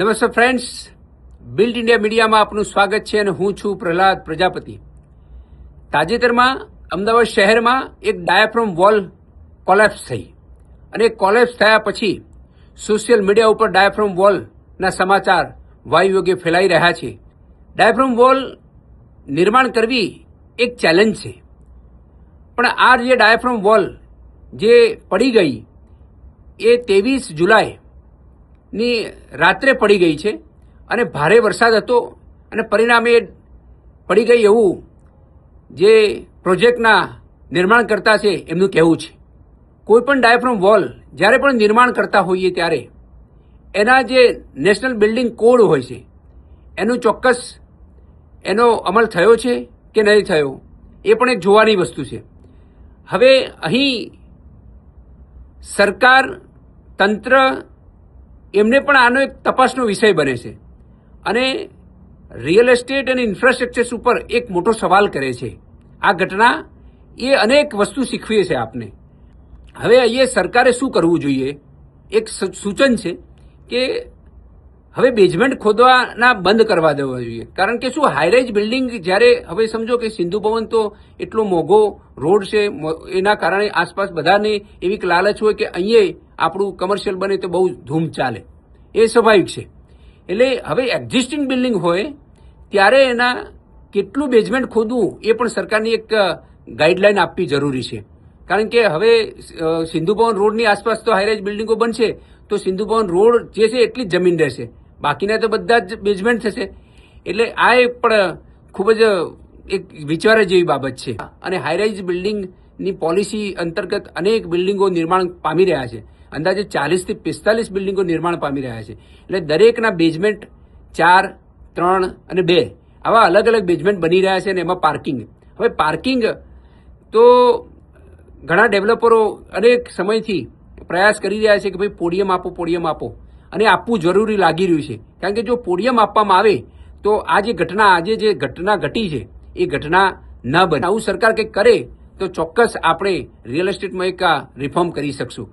નમસ્તે friends, build India મીડિયામાં આપનું સ્વાગત છે અને હું છું પ્રહલાદ પ્રજાપતિ. તાજેતરમાં અમદાવાદ શહેરમાં એક ડાયાફ્રામ વોલ કોલેપ્સ થઈ અને કોલેપ્સ થયા પછી સોશિયલ મીડિયા ઉપર ડાયાફ્રામ વોલના સમાચાર વાયુવેગે ફેલાઈ રહ્યા છે. ડાયાફ્રામ વોલ નિર્માણ કરવી એક ચેલેન્જ છે, પણ આ જે ડાયાફ્રામ વોલ જે પડી ગઈ એ 23 જુલાઈની રાત્રે પડી ગઈ છે અને ભારે વરસાદ હતો અને પરિણામે પડી ગઈ એવું જે પ્રોજેક્ટના નિર્માણ કરતા છે એમનું કહેવું છે. કોઈપણ ડાયાફ્રામ વોલ જ્યારે પણ નિર્માણ કરતા હોઈએ ત્યારે એના જે નેશનલ બિલ્ડિંગ કોડ હોય છે એનું ચોક્કસ એનો અમલ થયો છે કે નહીં થયો એ પણ એક જોવાની વસ્તુ છે. હવે અહીં સરકાર, તંત્ર એમને પણ આનો એક તપાસનો વિષય બને છે અને રિયલ એસ્ટેટ અને ઇન્ફ્રાસ્ટ્રક્ચર્સ ઉપર એક મોટો સવાલ કરે છે. આ ઘટના એ અનેક વસ્તુ શીખવે છે આપને. હવે અહીંયા સરકારે શું કરવું જોઈએ? એક સૂચન છે કે હવે બેઝમેન્ટ ખોદવાના બંધ કરવા દેવા જોઈએ, કારણ કે શું હાઈરાઇઝ બિલ્ડિંગ જ્યારે હવે સમજો કે સિંધુ ભવન તો એટલો મોંઘો રોડ છે, એના કારણે આસપાસ બધાને એવી લાલચ હોય કે અહીંયા આપણું કમર્શિયલ બને તો બહુ ધૂમ ચાલે, એ સ્વાભાવિક છે. એટલે હવે એક્ઝિસ્ટિંગ બિલ્ડિંગ હોય ત્યારે એના કેટલું બેઝમેન્ટ ખોદવું એ પણ સરકારની એક ગાઈડલાઈન આપવી જરૂરી છે. કારણ કે હવે સિંધુ ભવન રોડની આસપાસ તો હાઈરાઇઝ બિલ્ડિંગો બનશે તો સિંધુ ભવન રોડ જે છે એટલી જ જમીન રહેશે, બાકીના તો બધા જ બેઝમેન્ટ થશે. એટલે આ પણ ખૂબ જ એક વિચારવા જેવી બાબત છે. અને હાઈરાઇઝ બિલ્ડિંગની પોલિસી અંતર્ગત અનેક બિલ્ડિંગો નિર્માણ પામી રહ્યા છે. અંદાજે 40 થી 45 બિલ્ડિંગો નિર્માણ પામી રહ્યા છે. એટલે દરેકના બેઝમેન્ટ 4, 3 અને 2 આવા અલગ અલગ બેઝમેન્ટ બની રહ્યા છે અને એમાં પાર્કિંગ. હવે પાર્કિંગ તો ઘણા ડેવલપરો અનેક સમયથી પ્રયાસ કરી રહ્યા છે કે ભાઈ પોડિયમ આપો અને આપવું જરૂરી લાગી રહ્યું છે. કારણ કે જો પોડિયમ આપવામાં આવે તો આ જે ઘટના ઘટી છે એ ઘટના ન બને. આવું સરકાર કંઈક કરે તો ચોક્કસ આપણે રિયલ એસ્ટેટમાં એક રિફોર્મ કરી શકશું.